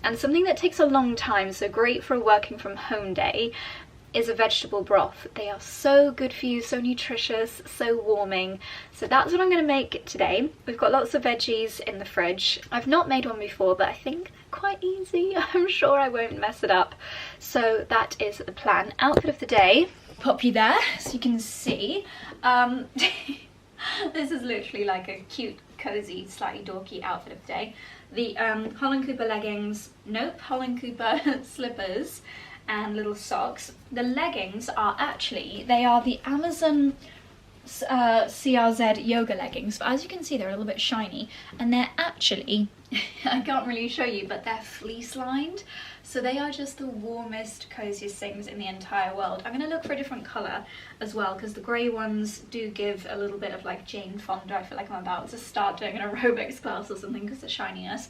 And something that takes a long time, so great for a working from home day, is a vegetable broth. They are so good for you, so nutritious, so warming. So that's what I'm going to make today. We've got lots of veggies in the fridge. I've not made one before, but I think they're quite easy. I'm sure I won't mess it up. So that is the plan. Outfit of the day. Pop you there so you can see. This is literally like a cute, cozy, slightly dorky outfit of the day. The Holland Cooper leggings, Holland Cooper slippers, and little socks. The leggings are actually, they are the Amazon CRZ yoga leggings, but as you can see they're a little bit shiny, and they're actually, I can't really show you, but they're fleece lined, so they are just the warmest, coziest things in the entire world. I'm going to look for a different colour as well, because the grey ones do give a little bit of like Jane Fonda. I feel like I'm about to start doing an aerobics class or something because of the shininess.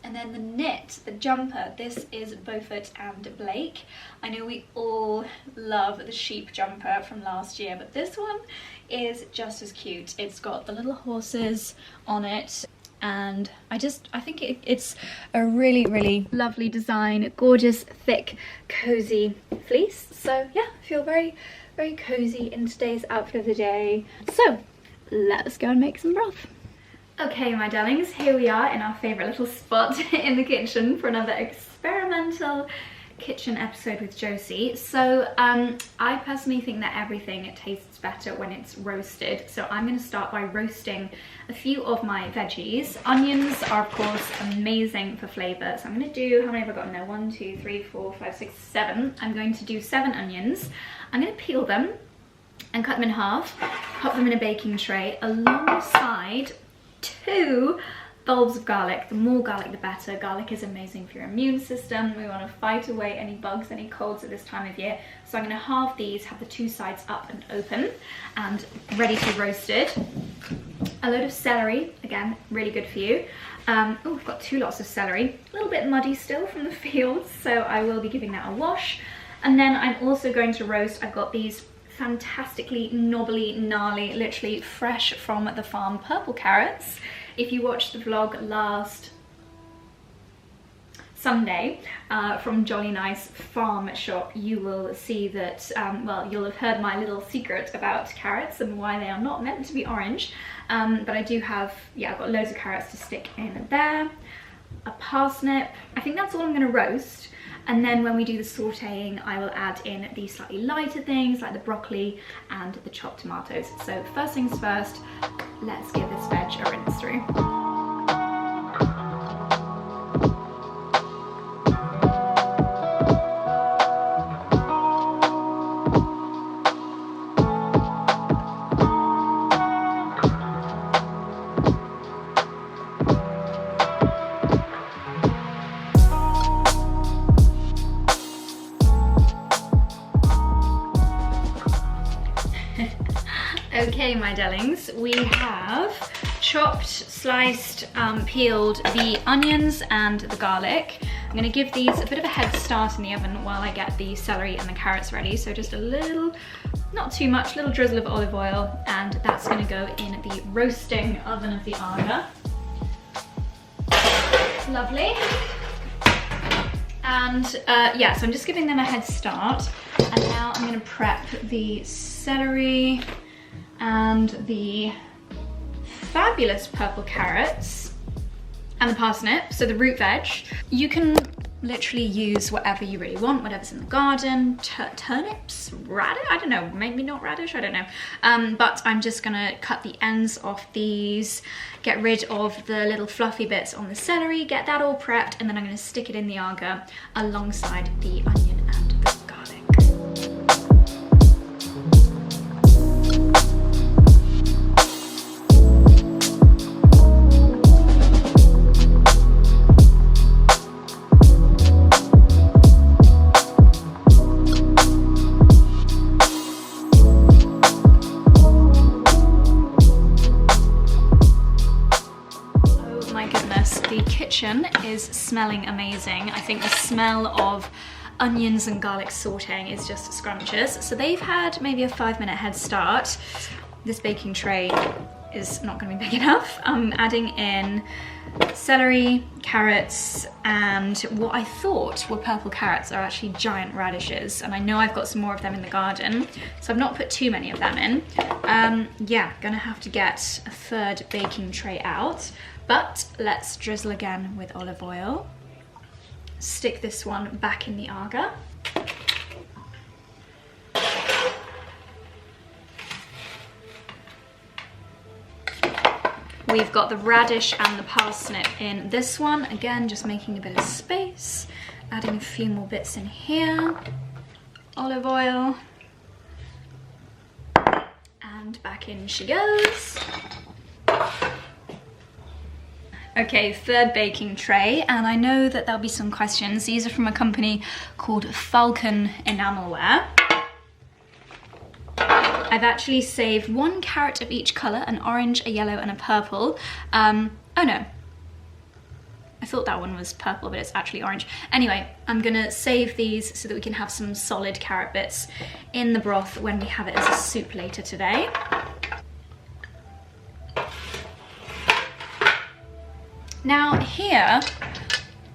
And then the knit, the jumper, this is Beaufort and Blake. I know we all love the sheep jumper from last year, but this one is just as cute. It's got the little horses on it, and I think it's a really lovely design, gorgeous, thick, cozy fleece. So yeah, I feel very cozy in today's outfit of the day. So let's go and make some broth. Okay, my darlings, here we are in our favourite little spot in the kitchen for another experimental kitchen episode with Josie. So I personally think that everything tastes better when it's roasted, so I'm going to start by roasting a few of my veggies. Onions are of course amazing for flavour, so I'm going to do, how many have I got now? 1, 2, 3, 4, 5, 6, 7. I'm going to do 7 onions. I'm going to peel them and cut them in half, pop them in a baking tray alongside 2 bulbs of garlic. The more garlic the better. Garlic is amazing for your immune system. We want to fight away any bugs, any colds at this time of year. So I'm going to halve these, have the 2 sides up and open and ready to be roasted. A load of celery, again, really good for you. Oh, I've got 2 lots of celery. A little bit muddy still from the fields, so I will be giving that a wash. And then I'm also going to roast, I've got these fantastically knobbly, gnarly, literally fresh from the farm purple carrots. If you watched the vlog last Sunday from Jolly Nice Farm Shop, you will see that, well, you'll have heard my little secret about carrots and why they are not meant to be orange. But I do have, yeah, I've got loads of carrots to stick in there. A parsnip. I think that's all I'm going to roast. And then when we do the sauteing, I will add in the slightly lighter things like the broccoli and the chopped tomatoes. So first things first, let's give this veg a rinse through. Okay, my darlings, we have chopped, sliced, peeled the onions and the garlic. I'm going to give these a bit of a head start in the oven while I get the celery and the carrots ready. So just a little, not too much, little drizzle of olive oil, and that's going to go in the roasting oven of the Aga. Lovely. And yeah, so I'm just giving them a head start, and now I'm going to prep the celery and the fabulous purple carrots and the parsnip, so the root veg. You can literally use whatever you really want, whatever's in the garden. Turnips, radish, I don't know, maybe not radish, I don't know. But I'm just gonna cut the ends off these, get rid of the little fluffy bits on the celery, get that all prepped, and then I'm gonna stick it in the Aga alongside the onion and the garlic. kitchen is smelling amazing. I think the smell of onions and garlic sauteing is just scrumptious. So they've had maybe a 5-minute head start. This baking tray is not going to be big enough. I'm adding in celery, carrots, and what I thought were purple carrots are actually giant radishes, and I know I've got some more of them in the garden, so I've not put too many of them in. Yeah, gonna have to get a 3rd baking tray out, but let's drizzle again with olive oil. Stick this one back in the agar. We've got the radish and the parsnip in this one. Again, just making a bit of space. Adding a few more bits in here. Olive oil. And back in she goes. Okay, 3rd baking tray, and I know that there'll be some questions. These are from a company called Falcon Enamelware. I've actually saved 1 carrot of each colour, an orange, a yellow and a purple. Oh no, I thought that one was purple, but it's actually orange. Anyway, I'm gonna save these so that we can have some solid carrot bits in the broth when we have it as a soup later today. Now here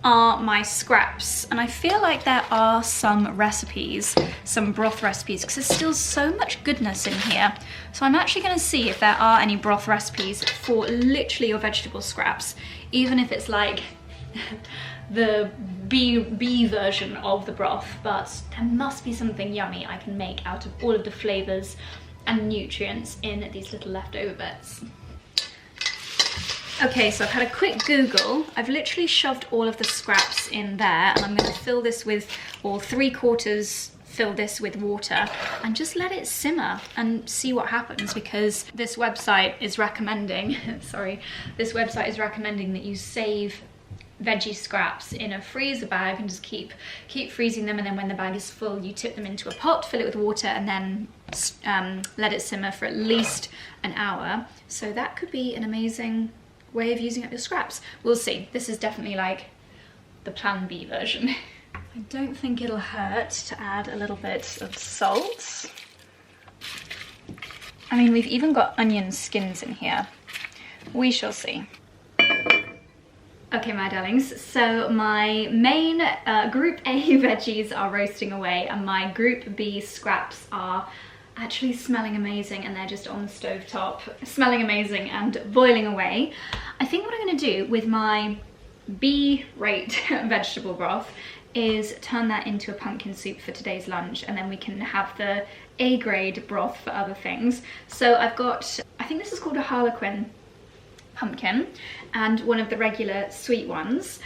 are my scraps, and I feel like there are some recipes, some broth recipes, because there's still so much goodness in here. So I'm actually going to see if there are any broth recipes for literally your vegetable scraps, even if it's like the B version of the broth, but there must be something yummy I can make out of all of the flavours and nutrients in these little leftover bits. Okay, so I've had a quick Google. I've literally shoved all of the scraps in there, and I'm going to fill this with, or 3/4 fill this with water, and just let it simmer and see what happens, because this website is recommending, this website is recommending that you save veggie scraps in a freezer bag and just keep freezing them, and then when the bag is full, you tip them into a pot, fill it with water, and then let it simmer for at least an hour. So that could be an amazing way of using up your scraps. We'll see. This is definitely like the plan B version. I don't think it'll hurt to add a little bit of salt. I mean, we've even got onion skins in here. We shall see. Okay, my darlings, so my main Group A veggies are roasting away, and my Group B scraps are actually smelling amazing, and they're just on the stove top, smelling amazing and boiling away. I think what I'm going to do with my B-rate vegetable broth is turn that into a pumpkin soup for today's lunch, and then we can have the A-grade broth for other things. So I've got, I think this is called a Harlequin pumpkin, and one of the regular sweet ones.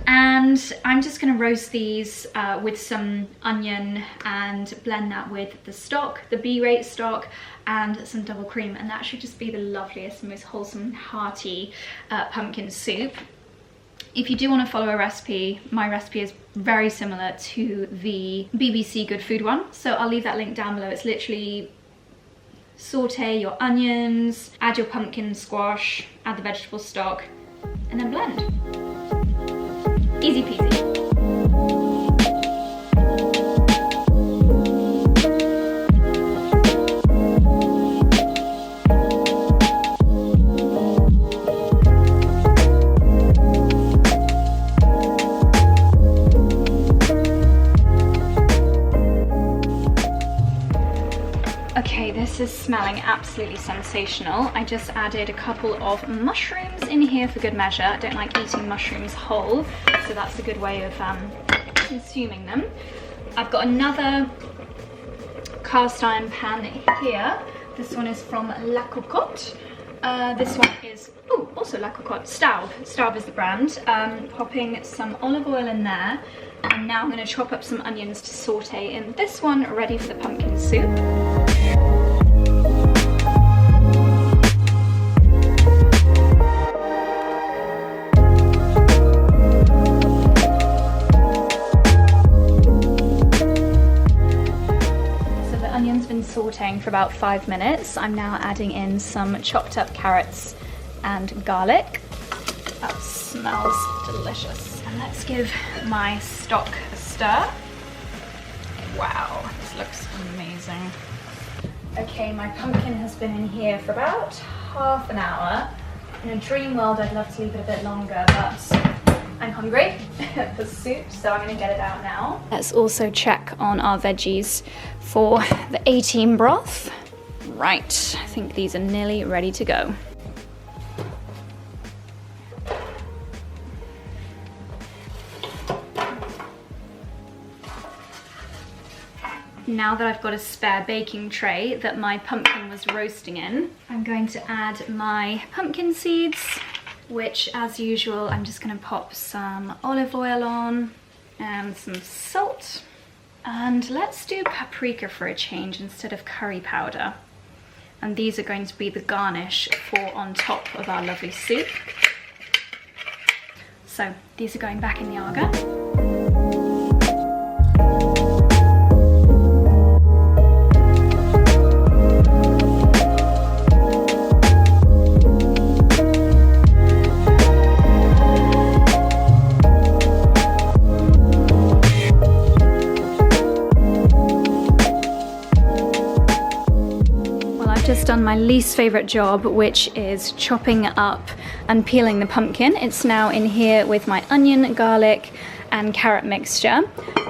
And I'm just going to roast these with some onion and blend that with the stock, the B-rate stock, and some double cream, and that should just be the loveliest, most wholesome, hearty pumpkin soup. If you do want to follow a recipe, my recipe is very similar to the BBC Good Food one, so I'll leave that link down below. It's literally saute your onions, add your pumpkin squash, add the vegetable stock, and then blend. Easy peasy. Okay, this is smelling absolutely sensational. I just added a couple of mushrooms in here for good measure. I don't like eating mushrooms whole, so that's a good way of consuming them. I've got another cast iron pan here. This one is from La Cocotte. This one is, oh, also La Cocotte, Staub. Staub is the brand. Popping some olive oil in there. And now I'm going to chop up some onions to saute in this one, ready for the pumpkin soup. Sauteing for about 5 minutes. I'm now adding in some chopped up carrots and garlic. That smells delicious. And let's give my stock a stir. Wow, this looks amazing. Okay, my pumpkin has been in here for about half an hour. In a dream world, I'd love to leave it a bit longer, but I'm hungry for soup, so I'm gonna get it out now. Let's also check on our veggies for the A-team broth. Right, I think these are nearly ready to go. Now that I've got a spare baking tray that my pumpkin was roasting in, I'm going to add my pumpkin seeds, which as usual, I'm just gonna pop some olive oil on and some salt. And let's do paprika for a change instead of curry powder. And these are going to be the garnish for on top of our lovely soup. So these are going back in the Aga. Just done my least favorite job, which is chopping up and peeling the pumpkin. It's now in here with my onion, garlic and carrot mixture.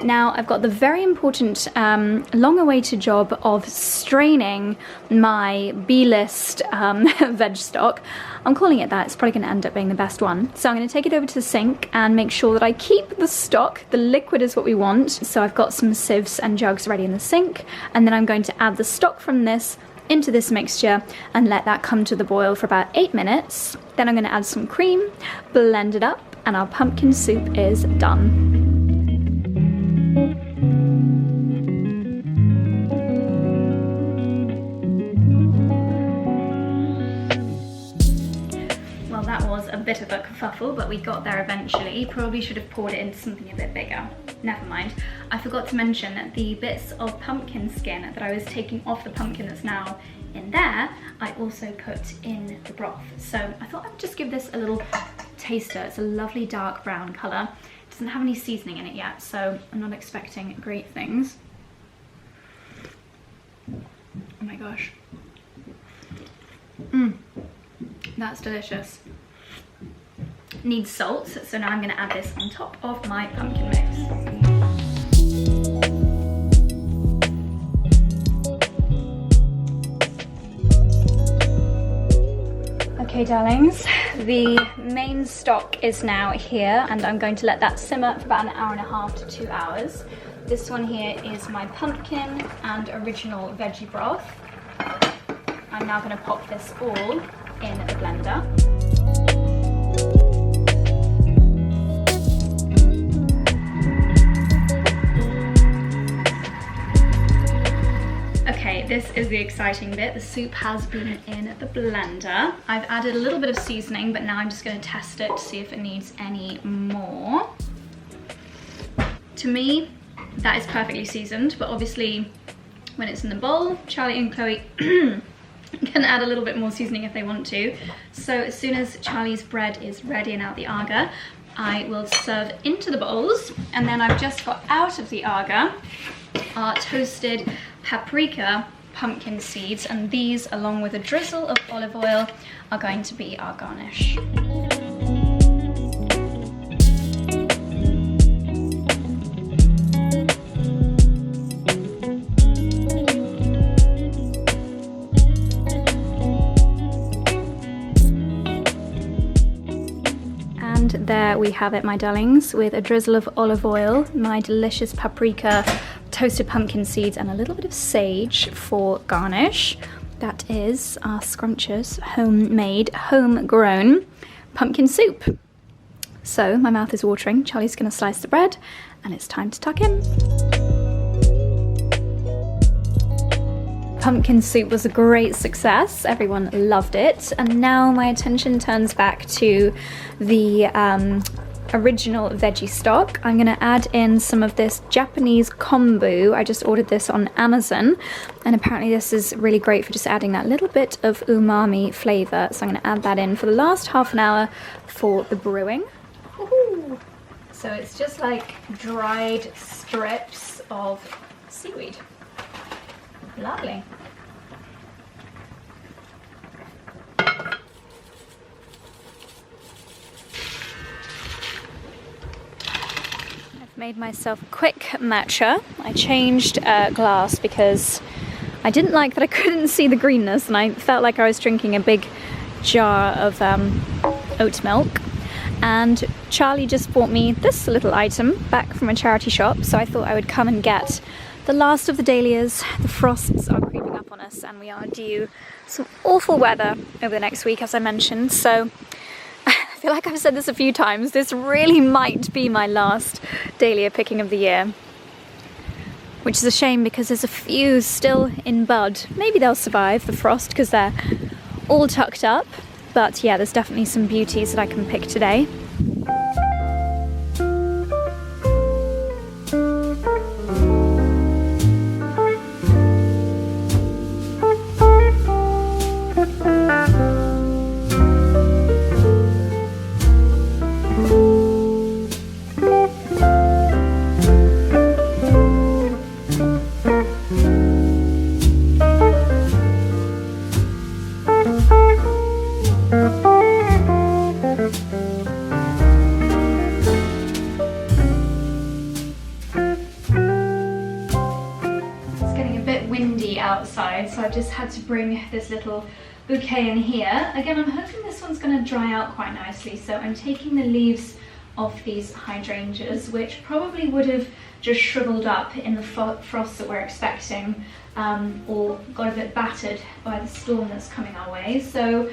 Now I've got the very important long awaited job of straining my B-list veg stock. I'm calling it that, it's probably going to end up being the best one. So I'm going to take it over to the sink and make sure that I keep the stock. The liquid is what we want. So I've got some sieves and jugs ready in the sink, and then I'm going to add the stock from this into this mixture and let that come to the boil for about 8 minutes. Then I'm going to add some cream, blend it up, and our pumpkin soup is done. Well, that was a bit of a kerfuffle, but we got there eventually. Probably should have poured it into something a bit bigger. Never mind. I forgot to mention that the bits of pumpkin skin that I was taking off the pumpkin that's now in there, I also put in the broth. So I thought I'd just give this a little taster. It's a lovely dark brown colour. It doesn't have any seasoning in it yet, so I'm not expecting great things. Oh my gosh. That's delicious. Needs salt, so now I'm going to add this on top of my pumpkin mix. Okay darlings, the main stock is now here and I'm going to let that simmer for about 1.5 hours to 2 hours. This one here is my pumpkin and original veggie broth. I'm now going to pop this all in the blender. Okay, this is the exciting bit. The soup has been in the blender. I've added a little bit of seasoning, but now I'm just going to test it to see if it needs any more. To me, that is perfectly seasoned, but obviously when it's in the bowl, Charlie and Chloe can add a little bit more seasoning if they want to. So as soon as Charlie's bread is ready and out the Aga, I will serve into the bowls. And then I've just got out of the Aga our toasted paprika pumpkin seeds, and these along with a drizzle of olive oil are going to be our garnish. And there we have it, my darlings, with a drizzle of olive oil, my delicious paprika, toasted pumpkin seeds and a little bit of sage for garnish. That is our scrumptious, homemade, homegrown pumpkin soup. So my mouth is watering. Charlie's gonna slice the bread and it's time to tuck in. Pumpkin soup was a great success. Everyone loved it. And now my attention turns back to the original veggie stock. I'm going to add in some of this Japanese kombu. I just ordered this on Amazon, and apparently this is really great for just adding that little bit of umami flavour. So I'm going to add that in for the last half an hour for the brewing. Woohoo! So it's just like dried strips of seaweed. Lovely. Made myself a quick matcha. I changed glass because I didn't like that I couldn't see the greenness, and I felt like I was drinking a big jar of oat milk. And Charlie just bought me this little item back from a charity shop, so I thought I would come and get the last of the dahlias. The frosts are creeping up on us and we are due some awful weather over the next week, as I mentioned, so I feel like I've said this a few times, this really might be my last dahlia picking of the year. Which is a shame because there's a few still in bud. Maybe they'll survive the frost because they're all tucked up. But yeah, there's definitely some beauties that I can pick today. Outside, so I've just had to bring this little bouquet in here. Again, I'm hoping this one's going to dry out quite nicely, so I'm taking the leaves off these hydrangeas, which probably would have just shriveled up in the frost that we're expecting, or got a bit battered by the storm that's coming our way. So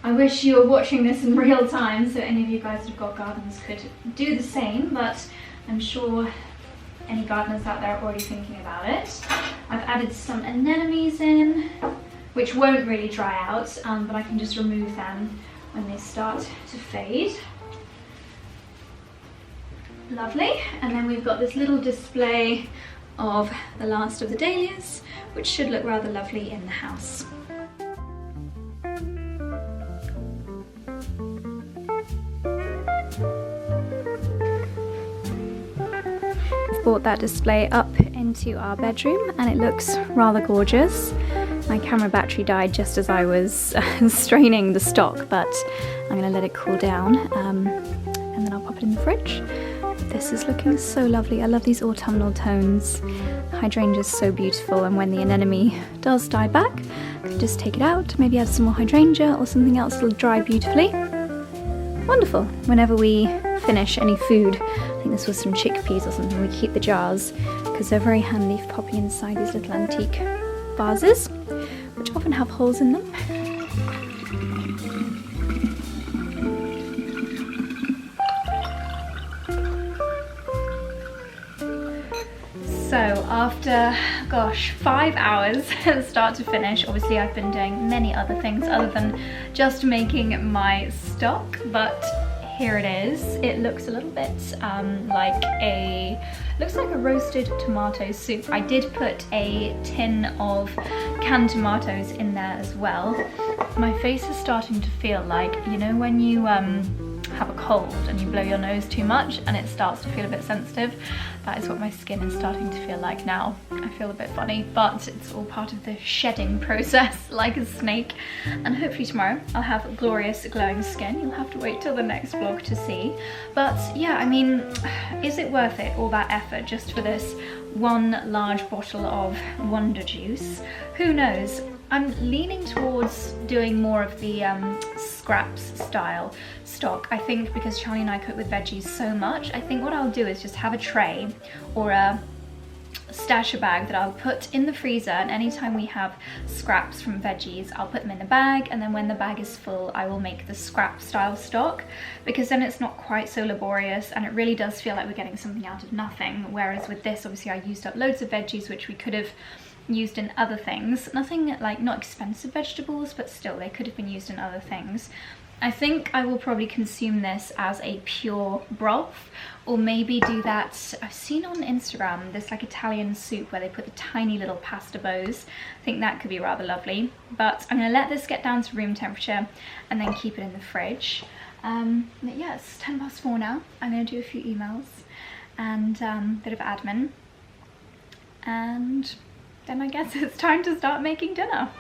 I wish you were watching this in real time so any of you guys who've got gardens could do the same, but I'm sure any gardeners out there are already thinking about it. I've added some anemones in, which won't really dry out, but I can just remove them when they start to fade. Lovely. And then we've got this little display of the last of the dahlias, which should look rather lovely in the house. Brought that display up into our bedroom and it looks rather gorgeous. My camera battery died just as I was straining the stock, but I'm going to let it cool down and then I'll pop it in the fridge. This is looking so lovely. I love these autumnal tones. Hydrangea is so beautiful, and when the anemone does die back, I can just take it out, maybe add some more hydrangea or something else that'll dry beautifully. Wonderful. Whenever we finish any food, I think this was some chickpeas or something, we keep the jars because they're very handy for popping inside these little antique vases, which often have holes in them. So after, gosh, 5 hours start to finish, obviously I've been doing many other things other than just making my stock, but here it is. It looks a little bit looks like a roasted tomato soup. I did put a tin of canned tomatoes in there as well. My face is starting to feel like, you know, when you have a cold and you blow your nose too much and it starts to feel a bit sensitive. That is what my skin is starting to feel like now. I feel a bit funny, but it's all part of the shedding process, like a snake. And hopefully tomorrow I'll have glorious glowing skin. You'll have to wait till the next vlog to see. But yeah, I mean, is it worth it, all that effort just for this one large bottle of Wonder Juice? Who knows? I'm leaning towards doing more of the scraps style stock. I think because Charlie and I cook with veggies so much, I think what I'll do is just have a tray or a stasher bag that I'll put in the freezer, and anytime we have scraps from veggies, I'll put them in the bag, and then when the bag is full, I will make the scrap style stock, because then it's not quite so laborious and it really does feel like we're getting something out of nothing. Whereas with this, obviously I used up loads of veggies which we could have used in other things. Nothing like, not expensive vegetables, but still they could have been used in other things. I think I will probably consume this as a pure broth, or maybe do that. I've seen on Instagram this like Italian soup where they put the tiny little pasta bows. I think that could be rather lovely, but I'm gonna let this get down to room temperature and then keep it in the fridge. But yeah, it's 4:10 now. I'm gonna do a few emails and a bit of admin, and then I guess it's time to start making dinner.